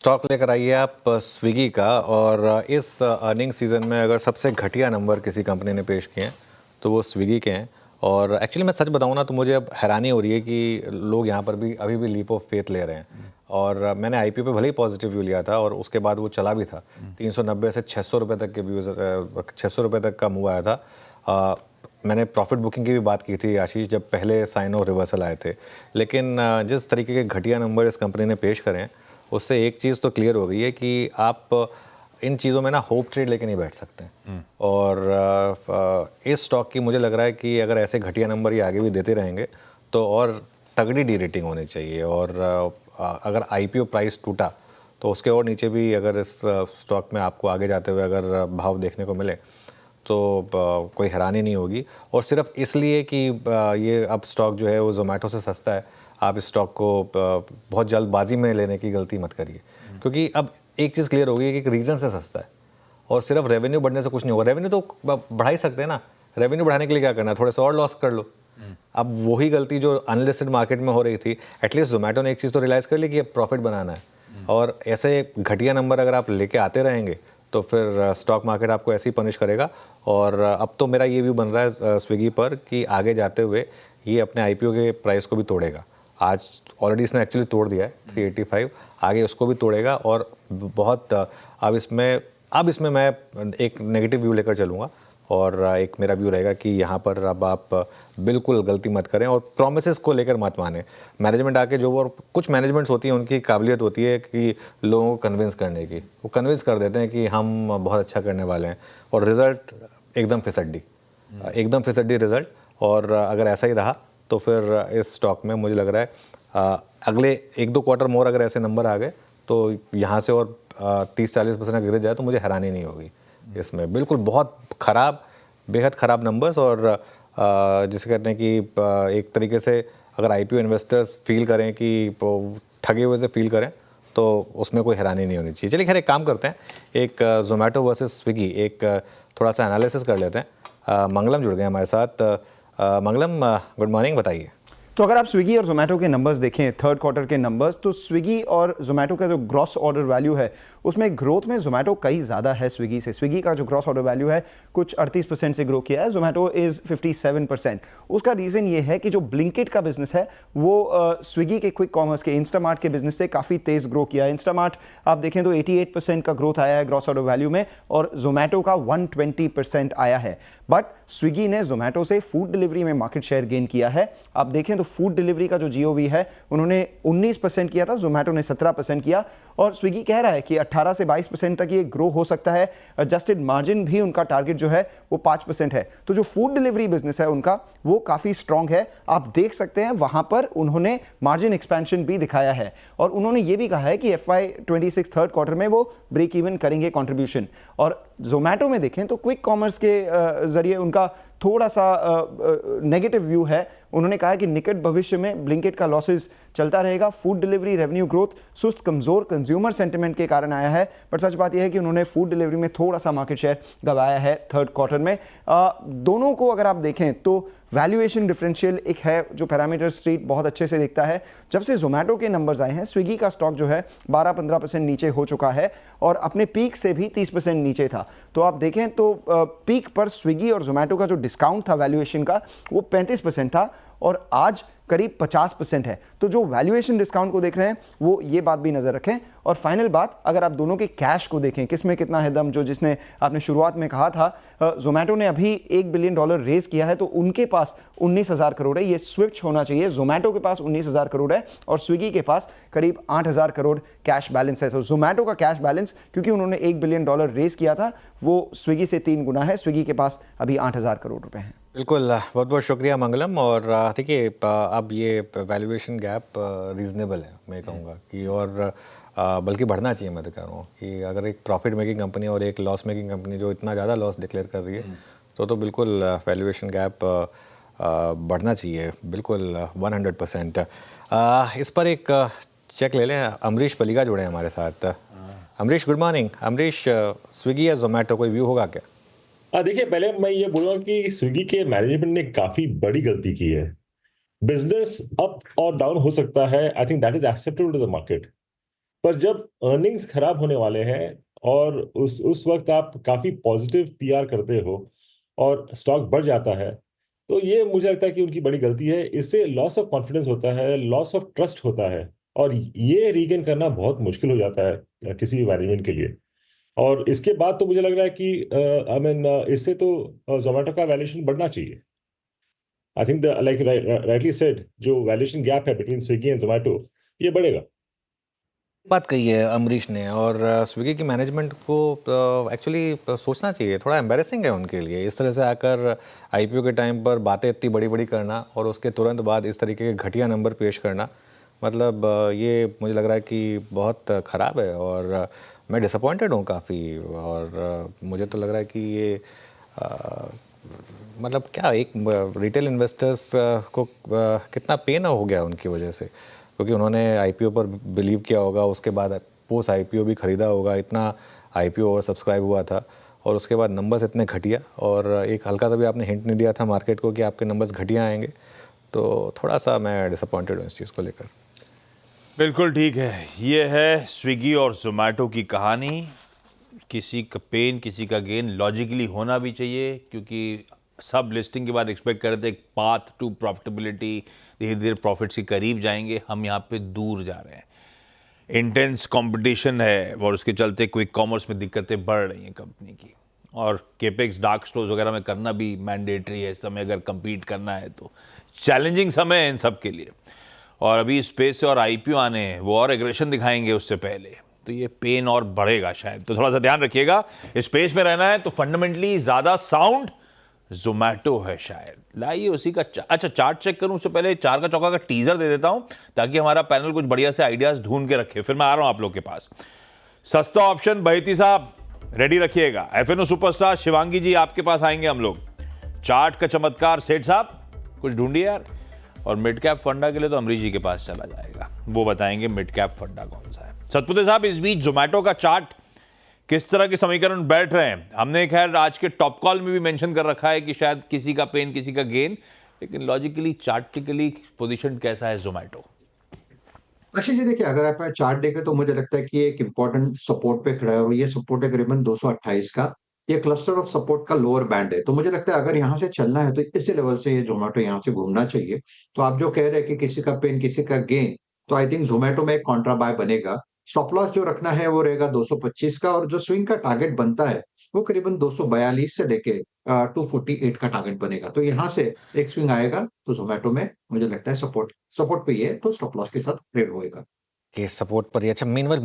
Stock लेकर आइए आप स्विगी का। और इस अर्निंग सीजन में अगर सबसे घटिया नंबर किसी कंपनी ने पेश किए हैं तो वो स्विगी के हैं। और एक्चुअली मैं सच बताऊं ना तो मुझे अब हैरानी हो रही है कि लोग यहाँ पर भी अभी भी लीप ऑफ फेथ ले रहे हैं। और मैंने आईपीओ पे भले ही पॉजिटिव व्यू लिया था और उसके बाद वो चला भी था 390 से 600 रुपये तक के व्यूज़, 600 रुपये तक का मूव आया था। मैंने प्रॉफिट बुकिंग की भी बात की थी आशीष, जब पहले साइन ऑफ रिवर्सल आए थे। लेकिन जिस तरीके के घटिया नंबर इस कंपनी ने पेश करें उससे एक चीज़ तो क्लियर हो गई है कि आप इन चीज़ों में ना होप ट्रेड लेके नहीं बैठ सकते। और इस स्टॉक की मुझे लग रहा है कि अगर ऐसे घटिया नंबर ये आगे भी देते रहेंगे तो और तगड़ी डी रेटिंग होनी चाहिए। और अगर आईपीओ प्राइस टूटा तो उसके और नीचे भी अगर इस स्टॉक में आपको आगे जाते हुए अगर भाव देखने को मिले तो कोई हैरानी नहीं होगी। और सिर्फ इसलिए कि ये अब स्टॉक जो है वो जोमेटो से सस्ता है, आप इस स्टॉक को बहुत जल्दबाजी में लेने की गलती मत करिए। क्योंकि अब एक चीज़ क्लियर हो गई है कि एक रीज़न से सस्ता है और सिर्फ रेवेन्यू बढ़ने से कुछ नहीं होगा। रेवेन्यू तो बढ़ा ही सकते हैं ना, रेवेन्यू बढ़ाने के लिए क्या करना है, थोड़े से और लॉस कर लो। अब वही गलती जो अनलिस्टेड मार्केट में हो रही थी, एटलीस्ट जोमेटो ने एक चीज़ तो रियलाइज़ कर ली कि प्रॉफिट बनाना है। और ऐसे घटिया नंबर अगर आप लेके आते रहेंगे तो फिर स्टॉक मार्केट आपको ऐसे ही पनिश करेगा। और अब तो मेरा ये व्यू बन रहा है स्विगी पर कि आगे जाते हुए ये अपने आईपीओ के प्राइस को भी तोड़ेगा। आज ऑलरेडी इसने एक्चुअली तोड़ दिया है 385, आगे उसको भी तोड़ेगा। और बहुत अब इसमें मैं एक नेगेटिव व्यू लेकर चलूँगा। और एक मेरा व्यू रहेगा कि यहाँ पर अब आप बिल्कुल गलती मत करें और प्रोमिसेस को लेकर मत माने। मैनेजमेंट आके जो, और कुछ मैनेजमेंट्स होती हैं उनकी काबिलियत होती है कि लोगों को कन्विंस करने की, वो कन्विंस कर देते हैं कि हम बहुत अच्छा करने वाले हैं और रिजल्ट एकदम फिसड्डी रिजल्ट। और अगर ऐसा ही रहा तो फिर इस स्टॉक में मुझे लग रहा है अगले 1-2 क्वार्टर मोर अगर ऐसे नंबर आ गए तो यहाँ से और 30-40% गिर जाए तो मुझे हैरानी नहीं होगी। इसमें बिल्कुल बहुत ख़राब, बेहद ख़राब नंबर्स। और जिसे कहते हैं कि एक तरीके से अगर आईपीओ इन्वेस्टर्स फील करें कि ठगे हुए से फील करें तो उसमें कोई हैरानी नहीं होनी चाहिए। चलिए खैर एक काम करते हैं, एक जोमेटो वर्सेस स्विगी एक थोड़ा सा एनालिसिस कर लेते हैं। मंगलम जुड़ गए हमारे साथ। मंगलम, गुड मॉर्निंग, बताइए। तो अगर आप स्विगी और जोमेटो के नंबर्स देखें, थर्ड क्वार्टर के नंबर्स, तो स्विगी और जोमेटो का जो ग्रॉस ऑर्डर वैल्यू है उसमें ग्रोथ में जोमेटो कहीं ज़्यादा है स्विगी से। स्विगी का जो ग्रॉस ऑर्डर वैल्यू है कुछ 38% से ग्रो किया है, जोमेटो इज़ 57%। उसका रीज़न ये है कि जो ब्लिंकिट का बिजनेस है वो स्विगी के क्विक कॉमर्स के इंस्टामार्ट के बिजनेस से काफ़ी तेज़ ग्रो किया है। इंस्टामार्ट आप देखें तो 88% का ग्रोथ आया है ग्रॉस ऑर्डर वैल्यू में और जोमेटो का 120% आया है। बट स्विगी ने जोमेटो से फूड डिलीवरी में मार्केट शेयर गेन किया है। आप देखें तो फूड डिलीवरी का जो जीओवी है उन्होंने 19% किया था, जोमेटो ने 17% किया। और स्विगी कह रहा है कि 18 से 22% तक ये ग्रो हो सकता है। एडजस्टेड मार्जिन भी उनका टारगेट जो है वो 5% है। तो जो फूड डिलीवरी बिजनेस है उनका वो काफ़ी स्ट्रांग है। आप देख सकते हैं वहां पर उन्होंने मार्जिन एक्सपेंशन भी दिखाया है और उन्होंने ये भी कहा है कि FY26 थर्ड क्वार्टर में वो ब्रेक इवन करेंगे कंट्रीब्यूशन। और जोमेटो में देखें तो क्विक कॉमर्स के जरिए उनका थोड़ा सा नेगेटिव व्यू है। उन्होंने कहा कि निकट भविष्य में ब्लिंकिट का लॉसेस चलता रहेगा। फूड डिलीवरी रेवेन्यू ग्रोथ सुस्त कमजोर कंज्यूमर सेंटिमेंट के कारण आया है। पर सच बात यह है कि उन्होंने फूड डिलीवरी में थोड़ा सा मार्केट शेयर गंवाया है थर्ड क्वार्टर में। दोनों को अगर आप देखें तो वैल्यूएशन डिफरेंशियल एक है जो पैरामीटर स्ट्रीट बहुत अच्छे से देखता है। जब से जोमेटो के नंबर्स आए हैं स्विगी का स्टॉक जो है 12-15% नीचे हो चुका है और अपने पीक से भी 30% नीचे था। तो आप देखें तो पीक पर स्विगी और जोमेटो का जो डिस्काउंट था वैल्यूएशन का वो 35% था और आज करीब 50% है। तो जो वैल्यूएशन डिस्काउंट को देख रहे हैं वो ये बात भी नजर रखें। और फाइनल बात, अगर आप दोनों के कैश को देखें किसमें कितना है दम, जो जिसने आपने शुरुआत में कहा था जोमेटो ने अभी $1 बिलियन रेज किया है तो उनके पास 19,000 करोड़ है। ये स्विच होना चाहिए। जोमेटो के पास 19,000 करोड़ है और स्विगी के पास करीब 8,000 करोड़ कैश बैलेंस है। तो जोमेटो का कैश बैलेंस क्योंकि उन्होंने $1 बिलियन रेज किया था वो स्विगी से 3 गुना है। स्विगी के पास अभी 8,000 करोड़ रुपए हैं। बिल्कुल, बहुत बहुत शुक्रिया मंगलम। और देखिए अब ये वैल्यूएशन गैप रीज़नेबल है मैं कहूँगा कि, और बल्कि बढ़ना चाहिए। मैं तो कह रहा हूँ कि अगर एक प्रॉफिट मेकिंग कंपनी और एक लॉस मेकिंग कंपनी जो इतना ज़्यादा लॉस डिक्लेयर कर रही है तो बिल्कुल वैल्यूएशन गैप बढ़ना चाहिए, बिल्कुल 100%। इस पर एक चेक ले लें। अमरीश पलिगा जुड़े हैं हमारे साथ। Amrish, good morning. Amrish, Swiggy या जोमेटो कोई व्यू होगा क्या? देखिए, पहले मैं ये बोलूंगा कि स्विगी के मैनेजमेंट ने काफी बड़ी गलती की है। बिजनेस अप और डाउन हो सकता है, I think that is acceptable to the market. पर जब अर्निंग्स खराब होने वाले हैं और उस वक्त आप काफी पॉजिटिव पीआर करते हो और स्टॉक बढ़ जाता है, तो ये मुझे लगता है कि उनकी बड़ी गलती है। इससे लॉस ऑफ कॉन्फिडेंस होता है, लॉस ऑफ ट्रस्ट होता है, और ये रीगेन करना बहुत मुश्किल हो जाता है किसी भी मैनेजमेंट के लिए। और इसके बाद तो मुझे लग रहा है कि आई मीन इससे तो जोमेटो का वैल्यूएशन बढ़ना चाहिए। I think the like rightly said, जो वैल्यूएशन गैप है बिटवीन स्विगी एंड जोमेटो, ये बढ़ेगा। बात कही है अमरीश ने, और स्विगी की मैनेजमेंट को एक्चुअली सोचना चाहिए। थोड़ा एम्बैरेसिंग है उनके लिए इस तरह से आकर आईपीओ के टाइम पर बातें इतनी बड़ी बड़ी करना और उसके तुरंत बाद इस तरीके के घटिया नंबर पेश करना। मतलब ये मुझे लग रहा है कि बहुत ख़राब है, और मैं डिसअपॉइंटेड हूँ काफ़ी। और मुझे तो लग रहा है कि ये मतलब क्या एक रिटेल इन्वेस्टर्स को कितना पेन हो गया उनकी वजह से, क्योंकि उन्होंने आईपीओ पर बिलीव किया होगा, उसके बाद पोस्ट आईपीओ भी ख़रीदा होगा, इतना आईपीओ ओवर सब्सक्राइब हुआ था, और उसके बाद नंबर्स इतने घटिया, और एक हल्का सा भी आपने हिंट नहीं दिया था मार्केट को कि आपके नंबर्स घटिया आएंगे। तो थोड़ा सा मैं डिसअपॉइंटेड हूँ इस चीज़ को लेकर। बिल्कुल ठीक है, ये है स्विगी और जोमेटो की कहानी। किसी का पेन किसी का गेन लॉजिकली होना भी चाहिए, क्योंकि सब लिस्टिंग के बाद एक्सपेक्ट कर रहे थे एक पाथ टू प्रॉफिटेबिलिटी, धीरे धीरे प्रॉफिट्स के करीब जाएंगे, हम यहाँ पे दूर जा रहे हैं। इंटेंस कंपटीशन है और उसके चलते क्विक कॉमर्स में दिक्कतें बढ़ रही हैं कंपनी की, और केपेक्स डार्क स्टोर्स वगैरह में करना भी मैंडेटरी है इस समय अगर compete करना है तो। चैलेंजिंग समय है इन सब के लिए, और अभी स्पेस से और आईपीओ आने हैं, वो और एग्रेशन दिखाएंगे उससे पहले, तो ये पेन और बढ़ेगा शायद। तो थोड़ा सा ध्यान रखिएगा, स्पेस में रहना है तो फंडामेंटली ज़्यादा साउंड जोमेटो है शायद। लाइए उसी का अच्छा चार्ट चेक करूं उससे पहले चार का चौका का टीजर दे देता हूं, ताकि हमारा पैनल कुछ बढ़िया से आइडियाज ढूंढ के रखे। फिर मैं आ रहा हूं आप लोग के पास। सस्ता ऑप्शन बहिती साहब रेडी रखिएगा। एफएनओ सुपरस्टार शिवांगी जी आपके पास आएंगे हम लोग। चार्ट का चमत्कार सेठ साहब कुछ ढूंढिए यार। और मिड कैप फंडा के लिए तो अमरीश जी के पास चला जाएगा, वो बताएंगे मिड कैप फंडा कौन सा है। सतपुते साहब इस बीच जोमेटो का चार्ट किस तरह के समीकरण बैठ रहे हैं? हमने खैर आज के टॉप कॉल में भी मेंशन कर रखा है कि शायद किसी का पेन किसी का गेन, लेकिन लॉजिकली चार्टिकली पोजीशन कैसा है जोमेटो? अच्छा जी, देखिए अगर आप चार्ट देखें तो मुझे लगता है कि एक इंपॉर्टेंट सपोर्ट पे खड़ा है, और ये सपोर्ट है करीबन 228 का। ये क्लस्टर ऑफ सपोर्ट का लोअर बैंड है, तो मुझे लगता है अगर यहाँ से चलना है तो इसी लेवल से ये जोमेटो यहाँ से घूमना चाहिए। तो आप जो कह रहे हैं कि किसी का पेन किसी का गेन, तो आई थिंक जोमेटो में एक कॉन्ट्रा बाय बनेगा। स्टॉप लॉस जो रखना है वो रहेगा 225 का, और जो स्विंग का टारगेट बनता है वो करीबन 242 से लेके 248 का टारगेट बनेगा। तो यहाँ से एक स्विंग आएगा तो जोमेटो में मुझे लगता है सपोर्ट सपोर्ट पे ही है, तो स्टॉप लॉस के साथ ट्रेड होएगा। कि सपोर्ट पर ही। अच्छा, मीनवाइल